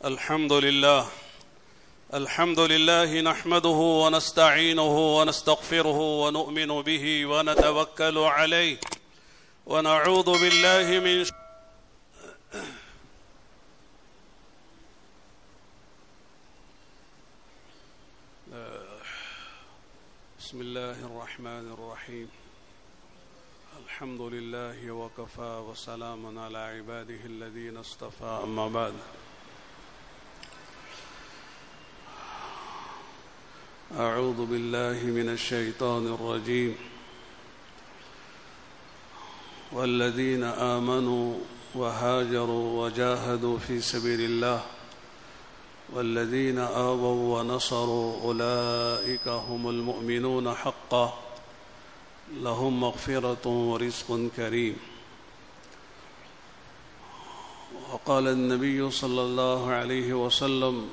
الحمد لله نحمده ونستعينه ونستغفره ونؤمن به ونتوكل عليه ونعوذ بالله من بسم الله الرحمن الرحيم الحمد لله وكفى وسلام على عباده الذين اصطفى أما بعد أعوذ بالله من الشيطان الرجيم والذين آمنوا وهاجروا وجاهدوا في سبيل الله والذين آووا ونصروا أولئك هم المؤمنون حقا لهم مغفرة ورزق كريم. وقال النبي صلى الله عليه وسلم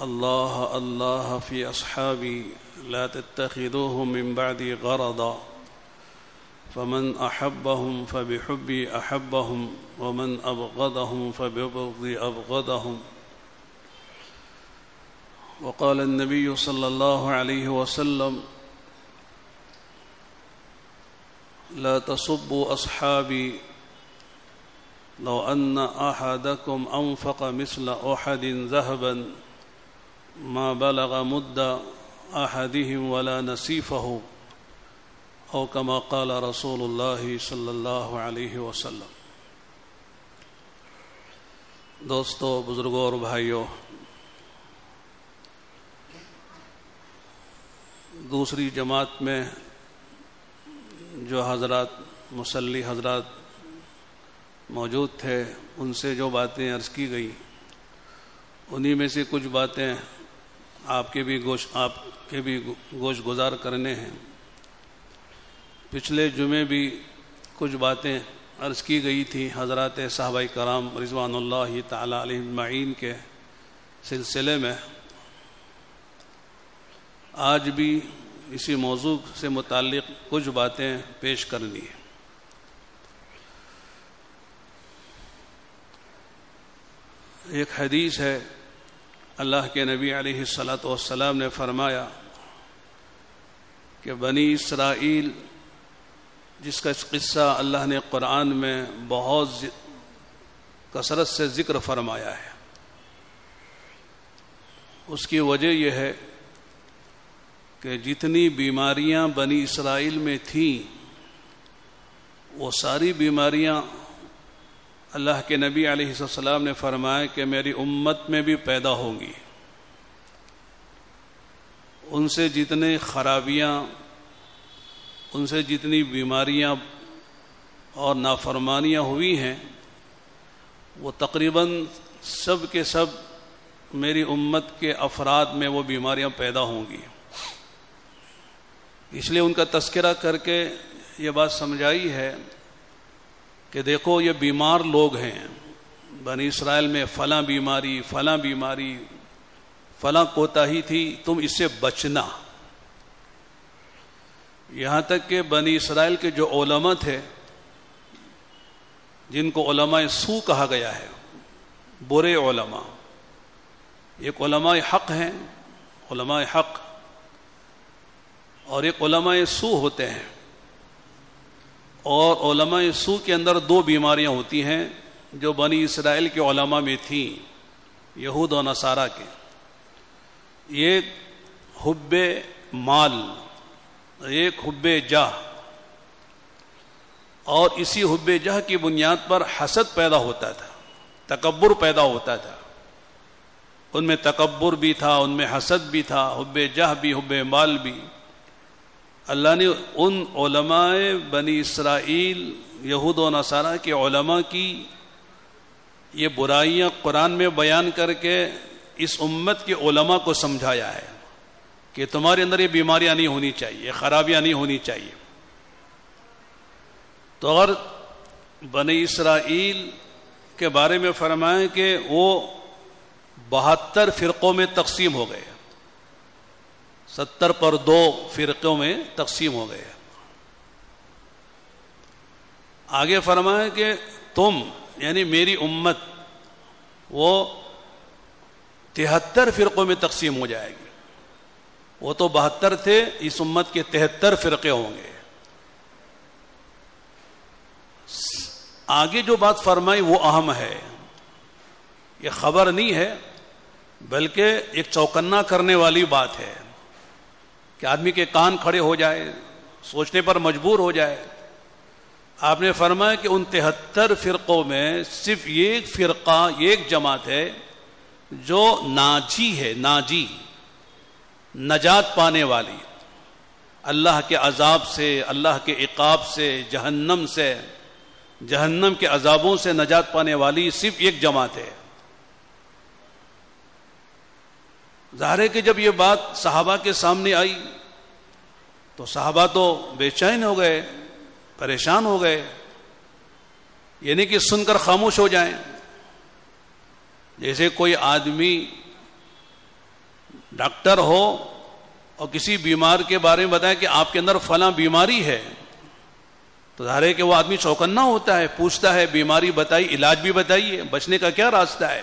الله الله في أصحابي لا تتخذوهم من بعدي غرضا فمن أحبهم فبحبي أحبهم ومن أبغضهم فببغضي أبغضهم. وقال النبي صلى الله عليه وسلم لا تصبوا أصحابي لو أن أحدكم أنفق مثل أحد ذهبا ما بلغ مد أحدهم ولا نصيفه او كما قال رسول اللہ صلی اللہ علیہ وسلم. دوستو، بزرگوں اور بھائیوں، دوسری جماعت میں جو حضرات مصلی حضرات موجود تھے ان سے جو باتیں عرض کی گئی انہی میں سے کچھ باتیں آپ کے بھی گوش گزار کرنے ہیں. پچھلے جمعے بھی کچھ باتیں عرض کی گئی تھی حضرات صحابہ کرام رضوان اللہ تعالی علیہم اجمعین کے سلسلے میں. آج بھی اسی موضوع سے متعلق کچھ باتیں پیش کرنی ہیں. ایک حدیث ہے، اللہ کے نبی علیہ الصلاۃ والسلام نے فرمایا کہ بنی اسرائیل جس کا قصہ اللہ نے قرآن میں بہت کثرت سے ذکر فرمایا ہے، اس کی وجہ یہ ہے کہ جتنی بیماریاں بنی اسرائیل میں تھیں وہ ساری بیماریاں اللہ کے نبی علیہ السلام نے فرمایا کہ میری امت میں بھی پیدا ہوں گی. ان سے جتنے خرابیاں، ان سے جتنی بیماریاں اور نافرمانیاں ہوئی ہیں وہ تقریباً سب کے سب میری امت کے افراد میں وہ بیماریاں پیدا ہوں گی. اس لیے ان کا تذکرہ کر کے یہ بات سمجھائی ہے کہ دیکھو یہ بیمار لوگ ہیں، بنی اسرائیل میں فلاں بیماری فلاں کوتاہی تھی، تم اس سے بچنا. یہاں تک کہ بنی اسرائیل کے جو علماء تھے جن کو علماء سو کہا گیا ہے، برے علماء، ایک علماء حق ہیں، علماء حق، اور ایک علماء سو ہوتے ہیں. اور علماء سو کے اندر دو بیماریاں ہوتی ہیں جو بنی اسرائیل کے علماء میں تھیں، یہود و نصارہ کے. ایک حب مال، ایک حب جاہ، اور اسی حب جاہ کی بنیاد پر حسد پیدا ہوتا تھا، تکبر پیدا ہوتا تھا. ان میں تکبر بھی تھا، ان میں حسد بھی تھا، حب جاہ بھی، حب مال بھی. اللہ نے ان علماء بنی اسرائیل یہود و نصارہ کے علماء کی یہ برائیاں قرآن میں بیان کر کے اس امت کے علماء کو سمجھایا ہے کہ تمہارے اندر یہ بیماریاں نہیں ہونی چاہیے، خرابیاں نہیں ہونی چاہیے. تو اگر بنی اسرائیل کے بارے میں فرمائیں کہ وہ 72 فرقوں میں تقسیم ہو گئے، 70 پر 2 فرقوں میں تقسیم ہو گئے. آگے فرمایا کہ تم یعنی میری امت وہ 73 فرقوں میں تقسیم ہو جائے گی. وہ تو 72 تھے, اس امت کے 73 فرقے ہوں گے. آگے جو بات فرمائی وہ اہم ہے, یہ خبر نہیں ہے بلکہ ایک چوکنا کرنے والی بات ہے کہ آدمی کے کان کھڑے ہو جائے, سوچنے پر مجبور ہو جائے. آپ نے فرمایا کہ ان 73 فرقوں میں صرف ایک فرقہ, ایک جماعت ہے جو ناجی ہے, ناجی, نجات پانے والی, اللہ کے عذاب سے, اللہ کے عقاب سے, جہنم سے, جہنم کے عذابوں سے نجات پانے والی صرف ایک جماعت ہے. ظاہر ہے کہ جب یہ بات صحابہ کے سامنے آئی تو صحابہ تو بے چین ہو گئے, پریشان ہو گئے. یہ نہیں کہ سن کر خاموش ہو جائیں. جیسے کوئی آدمی ڈاکٹر ہو اور کسی بیمار کے بارے میں بتائے کہ آپ کے اندر فلاں بیماری ہے, تو ظاہر ہے کہ وہ آدمی چوکنا ہوتا ہے, پوچھتا ہے بیماری بتائی, علاج بھی بتائیے, بچنے کا کیا راستہ ہے.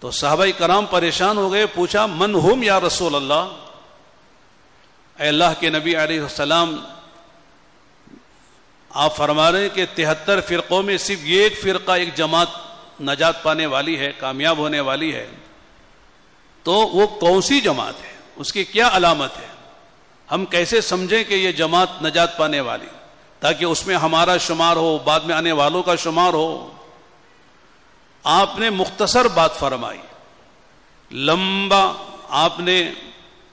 تو صحابہ کرام پریشان ہو گئے, پوچھا من ہم یا رسول اللہ, اے اللہ کے نبی علیہ السلام, آپ فرما رہے ہیں کہ 73 فرقوں میں صرف ایک فرقہ, ایک جماعت نجات پانے والی ہے, کامیاب ہونے والی ہے, تو وہ کون سی جماعت ہے, اس کی کیا علامت ہے, ہم کیسے سمجھیں کہ یہ جماعت نجات پانے والی, تاکہ اس میں ہمارا شمار ہو, بعد میں آنے والوں کا شمار ہو. آپ نے مختصر بات فرمائی, لمبا آپ نے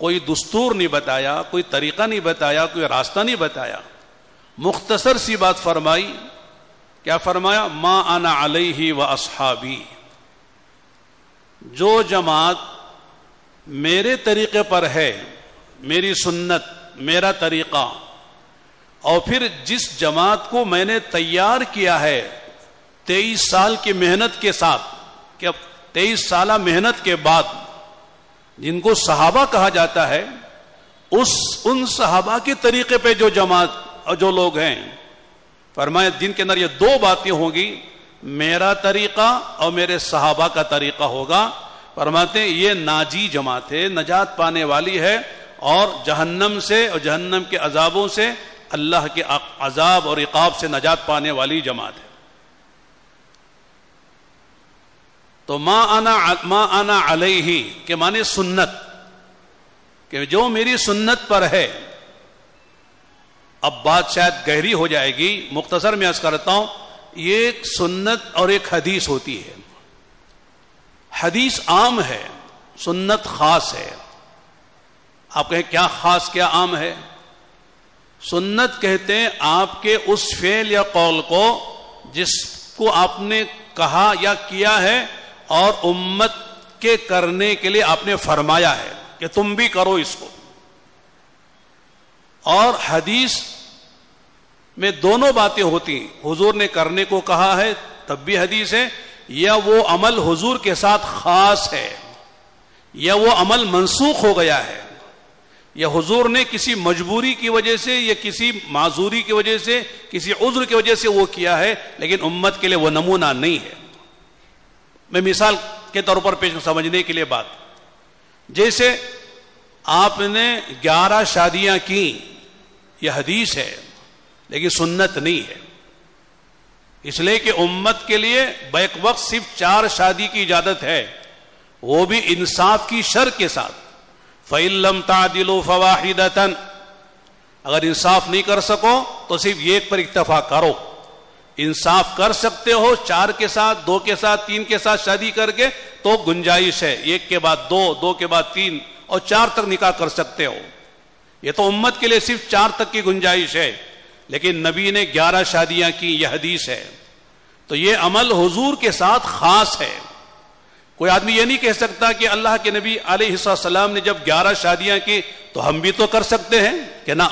کوئی دستور نہیں بتایا, کوئی طریقہ نہیں بتایا, کوئی راستہ نہیں بتایا, مختصر سی بات فرمائی. کیا فرمایا؟ ما انا علیہ و اصحابی, جو جماعت میرے طریقے پر ہے, میری سنت, میرا طریقہ, اور پھر جس جماعت کو میں نے تیار کیا ہے 23 سال کی محنت کے ساتھ, کہ 23 سالہ محنت کے بعد, جن کو صحابہ کہا جاتا ہے, ان صحابہ کے طریقے پہ جو جماعت اور جو لوگ ہیں, فرمایا جن کے اندر یہ دو باتیں ہوں گی, میرا طریقہ اور میرے صحابہ کا طریقہ ہوگا, فرماتے ہیں یہ ناجی جماعت ہے, نجات پانے والی ہے, اور جہنم سے اور جہنم کے عذابوں سے, اللہ کے عذاب اور عقاب سے نجات پانے والی جماعت ہے. تو ما انا علیہ کے معنی سنت, کہ جو میری سنت پر ہے. اب بات شاید گہری ہو جائے گی, مختصر میں عرض کرتا ہوں. یہ ایک سنت اور ایک حدیث ہوتی ہے. حدیث عام ہے, سنت خاص ہے. آپ کہیں کیا خاص کیا عام ہے؟ سنت کہتے ہیں آپ کے اس فعل یا قول کو جس کو آپ نے کہا یا کیا ہے اور امت کے کرنے کے لیے آپ نے فرمایا ہے کہ تم بھی کرو اس کو. اور حدیث میں دونوں باتیں ہوتی ہیں, حضور نے کرنے کو کہا ہے تب بھی حدیث ہے, یا وہ عمل حضور کے ساتھ خاص ہے, یا وہ عمل منسوخ ہو گیا ہے, یا حضور نے کسی مجبوری کی وجہ سے یا کسی معذوری کی وجہ سے, کسی عذر کی وجہ سے وہ کیا ہے, لیکن امت کے لیے وہ نمونہ نہیں ہے. میں مثال کے طور پر پیش سمجھنے کے لیے بات, جیسے آپ نے 11 شادیاں کی, یہ حدیث ہے لیکن سنت نہیں ہے, اس لیے کہ امت کے لیے بیک وقت صرف 4 شادی کی اجازت ہے, وہ بھی انصاف کی شرط کے ساتھ. فَإِن لَمْ تَعْدِلُوا فَوَاحِدَةً, اگر انصاف نہیں کر سکو تو صرف ایک پر اکتفا کرو. انصاف کر سکتے ہو 4 کے ساتھ, 2 کے ساتھ, 3 کے ساتھ شادی کر کے تو گنجائش ہے, 1 کے بعد 2, 2 کے بعد 3 اور 4 تک نکاح کر سکتے ہو. یہ تو امت کے لیے صرف 4 تک کی گنجائش ہے, لیکن نبی نے 11 شادیاں کی, یہ حدیث ہے. تو یہ عمل حضور کے ساتھ خاص ہے. کوئی آدمی یہ نہیں کہہ سکتا کہ اللہ کے نبی علیہ السلام نے جب 11 شادیاں کی تو ہم بھی تو کر سکتے ہیں, کہ نہ,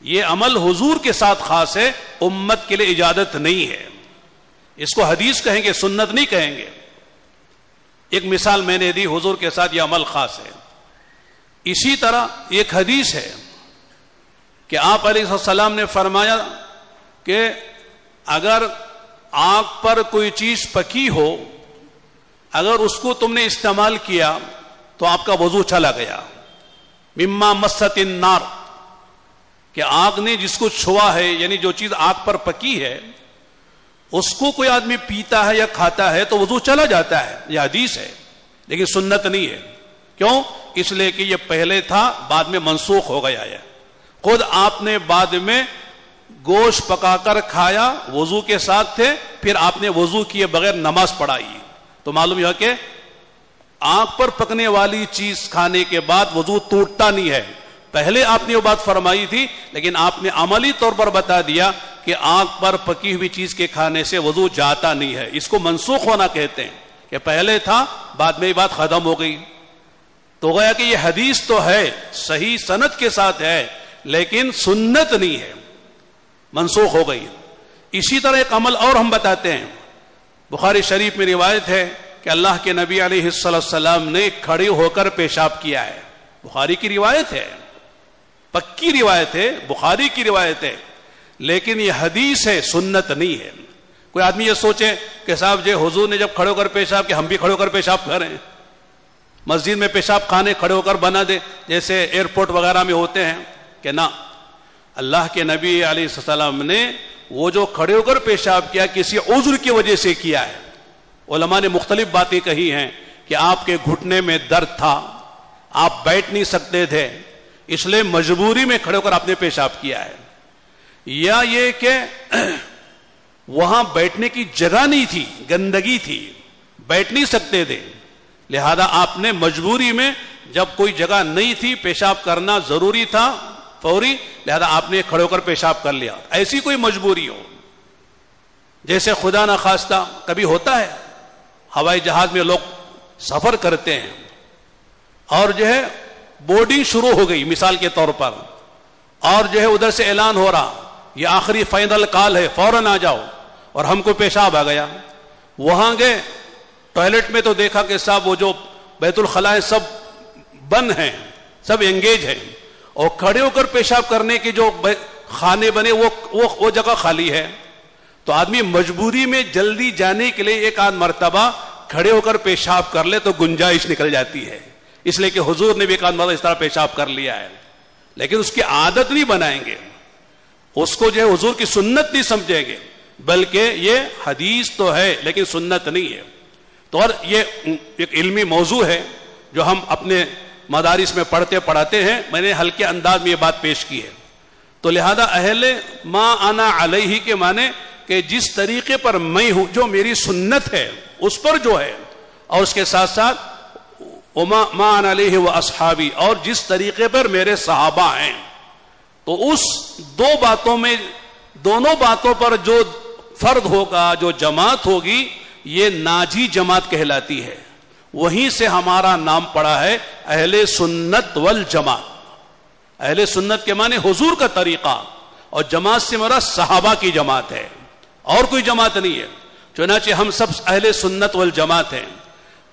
یہ عمل حضور کے ساتھ خاص ہے, امت کے لیے اجازت نہیں ہے. اس کو حدیث کہیں گے, سنت نہیں کہیں گے. ایک مثال میں نے دی, حضور کے ساتھ یہ عمل خاص ہے. اسی طرح ایک حدیث ہے کہ آپ علیہ السلام نے فرمایا کہ اگر آگ پر کوئی چیز پکی ہو، اگر اس کو تم نے استعمال کیا تو آپ کا وضو چلا گیا. مما مست النار، کہ آگ نے جس کو چھوا ہے، یعنی جو چیز آگ پر پکی ہے اس کو کوئی آدمی پیتا ہے یا کھاتا ہے تو وضو چلا جاتا ہے. یہ حدیث ہے لیکن سنت نہیں ہے. کیوں؟ اس لیے کہ یہ پہلے تھا، بعد میں منسوخ ہو گیا ہے. خود آپ نے بعد میں گوشت پکا کر کھایا، وضو کے ساتھ تھے، پھر آپ نے وضو کیے بغیر نماز پڑھائی، تو معلوم یہ کہ آگ پر پکنے والی چیز کھانے کے بعد وضو ٹوٹتا نہیں ہے. پہلے آپ نے وہ بات فرمائی تھی لیکن آپ نے عملی طور پر بتا دیا کہ آگ پر پکی ہوئی چیز کے کھانے سے وضو جاتا نہیں ہے. اس کو منسوخ ہونا کہتے ہیں کہ پہلے تھا، بعد میں یہ بات ختم ہو گئی. تو گویا کہ یہ حدیث تو ہے، صحیح سند کے ساتھ ہے، لیکن سنت نہیں ہے، منسوخ ہو گئی. اسی طرح ایک عمل اور ہم بتاتے ہیں. بخاری شریف میں روایت ہے کہ اللہ کے نبی علیہ السلام نے کھڑے ہو کر پیشاب کیا ہے. بخاری کی روایت ہے، پکی روایت ہے، بخاری کی روایت ہے، لیکن یہ حدیث ہے، سنت نہیں ہے. کوئی آدمی یہ سوچے کہ صاحب جی حضور نے جب کھڑے ہو کر پیشاب کہ ہم بھی کھڑے ہو کر پیشاب کریں، مسجد میں پیشاب خانے کھڑے ہو کر بنا دے جیسے ایئرپورٹ وغیرہ میں ہوتے ہیں، کہ نہ، اللہ کے نبی علیہ السلام نے وہ جو کھڑے ہو کر پیشاب کیا کسی عذر کی وجہ سے کیا ہے. علماء نے مختلف باتیں کہی ہیں کہ آپ کے گھٹنے میں درد تھا، آپ بیٹھ نہیں سکتے تھے، اس لیے مجبوری میں کھڑے ہو کر آپ نے پیشاب کیا ہے، یا یہ کہ وہاں بیٹھنے کی جگہ نہیں تھی، گندگی تھی، بیٹھ نہیں سکتے تھے، لہذا آپ نے مجبوری میں، جب کوئی جگہ نہیں تھی، پیشاب کرنا ضروری تھا فوری، لہذا آپ نے کھڑے ہو کر پیشاب کر لیا. ایسی کوئی مجبوری ہو، جیسے خدا نہ خواستہ کبھی ہوتا ہے ہوائی جہاز میں لوگ سفر کرتے ہیں اور جو ہے بورڈنگ شروع ہو گئی مثال کے طور پر، اور جو ہے ادھر سے اعلان ہو رہا یہ آخری فائنل کال ہے، فوراً آ جاؤ، اور ہم کو پیشاب آ گیا. وہاں گئے ٹوائلٹ میں تو دیکھا کہ صاحب وہ جو بیت الخلاء سب بند ہیں، سب انگیج ہیں، اور کھڑے ہو کر پیشاب کرنے کے جو خانے بنے وہ جگہ خالی ہے. تو آدمی مجبوری میں جلدی جانے کے لیے ایک آدھ مرتبہ کھڑے ہو کر پیشاب کر لے تو گنجائش نکل جاتی ہے. اس لیے کہ حضور نے بھی ایک آدھ مرتبہ اس طرح پیشاب کر لیا ہے، لیکن اس کی عادت نہیں بنائیں گے، اس کو جو ہے حضور کی سنت نہیں سمجھیں گے، بلکہ یہ حدیث تو ہے لیکن سنت نہیں ہے. تو اور یہ ایک علمی موضوع ہے جو ہم اپنے مدارس میں پڑھاتے ہیں. میں نے ہلکے انداز میں یہ بات پیش کی ہے. تو لہذا اہل ما انا علیہ کے معنی کہ جس طریقے پر میں ہوں، جو میری سنت ہے اس پر جو ہے، اور اس کے ساتھ ساتھ ما انا علیہ و اصحابی، اور جس طریقے پر میرے صحابہ ہیں. تو اس دونوں باتوں پر جو فرد ہوگا، جو جماعت ہوگی، یہ ناجی جماعت کہلاتی ہے. وہیں سے ہمارا نام پڑا ہے اہل سنت والجماعت. اہل سنت کے معنی حضور کا طریقہ، اور جماعت سے مراد صحابہ کی جماعت ہے، اور کوئی جماعت نہیں ہے. چنانچہ ہم سب اہل سنت والجماعت ہیں.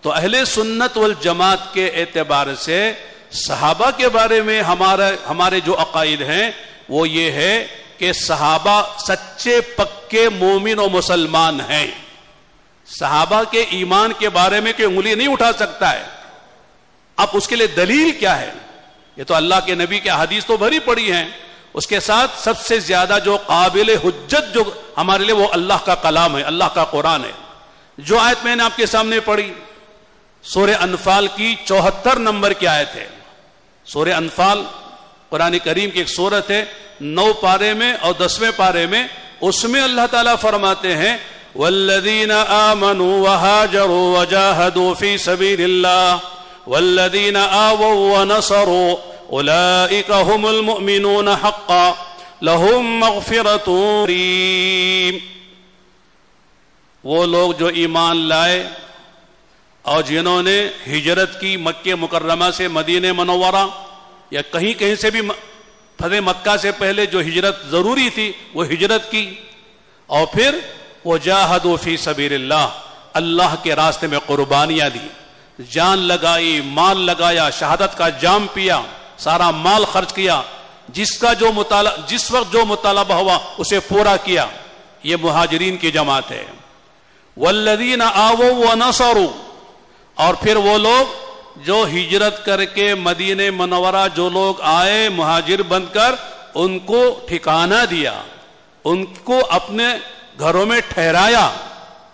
تو اہل سنت والجماعت کے اعتبار سے صحابہ کے بارے میں ہمارے جو عقائد ہیں وہ یہ ہے کہ صحابہ سچے پکے مومن و مسلمان ہیں. صحابہ کے ایمان کے بارے میں کوئی انگلی نہیں اٹھا سکتا ہے. اب اس کے لیے دلیل کیا ہے؟ یہ تو اللہ کے نبی کے حدیث تو بھری پڑی ہیں، اس کے ساتھ سب سے زیادہ جو قابل حجت جو ہمارے لیے وہ اللہ کا کلام ہے، اللہ کا قرآن ہے. جو آیت میں نے آپ کے سامنے پڑھی سورہ انفال کی 74 نمبر کی آیت ہے. سورہ انفال قرآن کریم کی ایک سورت ہے، 9 پارے میں اور 10ویں پارے میں. اس میں اللہ تعالیٰ فرماتے ہیں والذین آمنوا وہاجروا وجاہدوا فی سبیل اللہ والذین آووا ونصروا اولئک هم المؤمنون حقا لهم مغفرۃ کریم. وہ لوگ جو ایمان لائے اور جنہوں نے ہجرت کی مکہ مکرمہ سے مدینہ منورہ یا کہیں سے بھی فتح مکہ سے پہلے جو ہجرت ضروری تھی وہ ہجرت کی، اور پھر وجاہدوا فی سبیل اللہ، اللہ کے راستے میں قربانیاں دی، جان لگائی، مال لگایا، شہادت کا جام پیا، سارا مال خرچ کیا، جس وقت جو مطالبہ ہوا اسے پورا کیا. یہ مہاجرین کی جماعت ہے. والذین آووا ونصروا، اور پھر وہ لوگ جو ہجرت کر کے مدینہ منورہ جو لوگ آئے مہاجر بن کر، ان کو ٹھکانہ دیا، ان کو اپنے گھروں میں ٹھہرایا،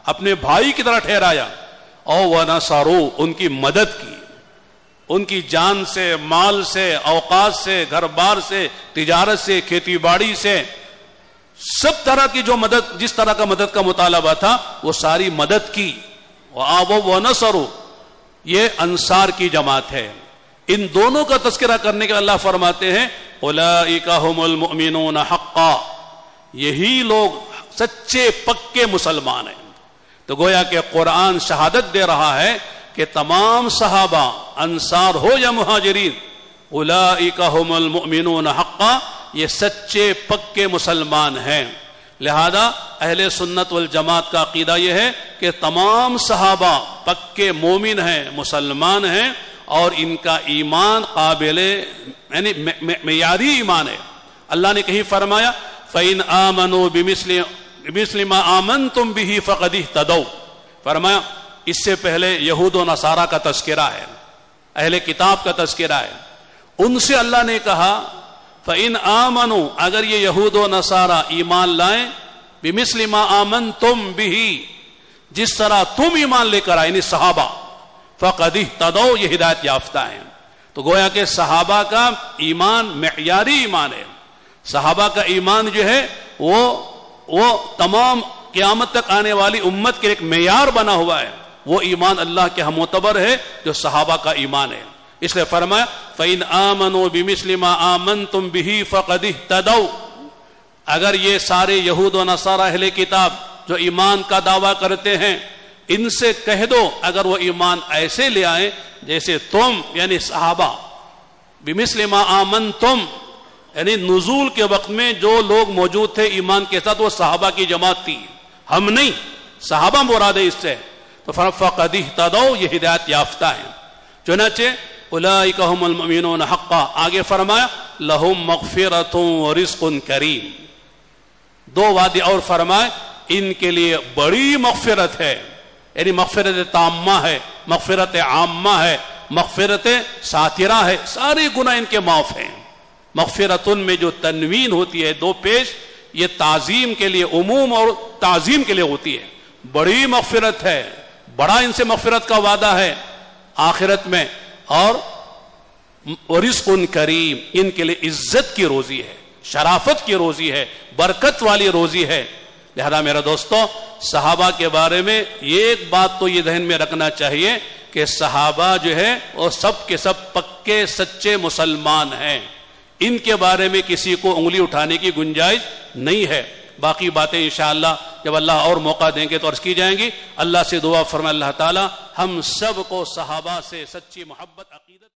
اپنے بھائی کی طرح ٹھہرایا. اور ونصروا، ان کی مدد کی، ان کی جان سے، مال سے، اوقات سے، گھر بار سے، تجارت سے، کھیتی باڑی سے، سب طرح کی جو مدد، جس طرح کا مدد کا مطالبہ تھا وہ ساری مدد کی. وآووا ونصروا، یہ انصار کی جماعت ہے. ان دونوں کا تذکرہ کرنے کے اللہ فرماتے ہیں اولئک ھم المؤمنون حقا، یہی لوگ سچے پکے مسلمان ہیں. تو گویا کہ قرآن شہادت دے رہا ہے کہ تمام صحابہ انصار ہو یا مہاجرین، اولئک ھم المؤمنون حقا، یہ سچے پکے مسلمان ہیں. لہذا اہل سنت والجماعت کا عقیدہ یہ ہے کہ تمام صحابہ پکے مومن ہیں، مسلمان ہیں، اور ان کا ایمان قابل یعنی معیاری ایمان ہے. اللہ نے کہیں فرمایا فَإِنْ آمَنُوا بِمِثْلِ مَا آمَنْتُمْ بِهِ فَقَدِ اهْتَدَوْا، فرمایا اس سے پہلے یہود و نصارہ کا تذکرہ ہے، اہل کتاب کا تذکرہ ہے. ان سے اللہ نے کہا فَإِنْ آمَنُوا، اگر یہ یہود و نصارہ ایمان لائیں، بِمِثْلِ مَا آمَنْتُمْ بِهِ، جس طرح تم ایمان لے کر آئے، یعنی صحابہ، فَقَدِ اهْتَدَوْا، یہ ہدایت یافتہ ہیں. تو گویا کہ صحابہ کا ایمان معیاری ایمان ہے. صحابہ کا ایمان جو ہے وہ تمام قیامت تک آنے والی امت کے ایک معیار بنا ہوا ہے. وہ ایمان اللہ کے ہم معتبر ہے جو صحابہ کا ایمان ہے. اس لیے فرمایا فَإِنْ آمَنُوا بِمِثْلِ مَا آمَنْتُمْ بِهِ فَقَدِ اهْتَدَوْا، اگر یہ سارے یہود و نصارہ اہل کتاب جو ایمان کا دعویٰ کرتے ہیں، ان سے کہہ دو اگر وہ ایمان ایسے لے آئیں جیسے تم یعنی صحابہ، بِمِثْلِ مَا آمَنْتُمْ یعنی نزول کے وقت میں جو لوگ موجود تھے ایمان کے ساتھ وہ صحابہ کی جماعت تھی، ہم نہیں، صحابہ مراد ہے اس سے. تو فَقَدِ اهْتَدَوْا، یہ ہدایت یافتہ ہیں. چنانچہ اولئک ھم المؤمنون حقا، آگے فرمایا لہم مغفرۃ ورزق کریم. دو وعدے اور فرمائے ان کے لیے بڑی مغفرت ہے، یعنی مغفرت تامہ ہے، مغفرت عامہ ہے، مغفرت ساترہ ہے، سارے گناہ ان کے معاف ہیں. مغفرتن میں جو تنوین ہوتی ہے دو پیش، یہ تعظیم کے لیے، عموم اور تعظیم کے لیے ہوتی ہے. بڑی مغفرت ہے، بڑا ان سے مغفرت کا وعدہ ہے آخرت میں. اور رزق کریم، ان کے لیے عزت کی روزی ہے، شرافت کی روزی ہے، برکت والی روزی ہے. لہذا میرا دوستو، صحابہ کے بارے میں ایک بات تو یہ ذہن میں رکھنا چاہیے کہ صحابہ جو ہے وہ سب کے سب پکے سچے مسلمان ہیں. ان کے بارے میں کسی کو انگلی اٹھانے کی گنجائش نہیں ہے. باقی باتیں انشاءاللہ جب اللہ اور موقع دیں گے تو عرض کی جائیں گی. اللہ سے دعا فرمائے اللہ تعالی ہم سب کو صحابہ سے سچی محبت عقیدت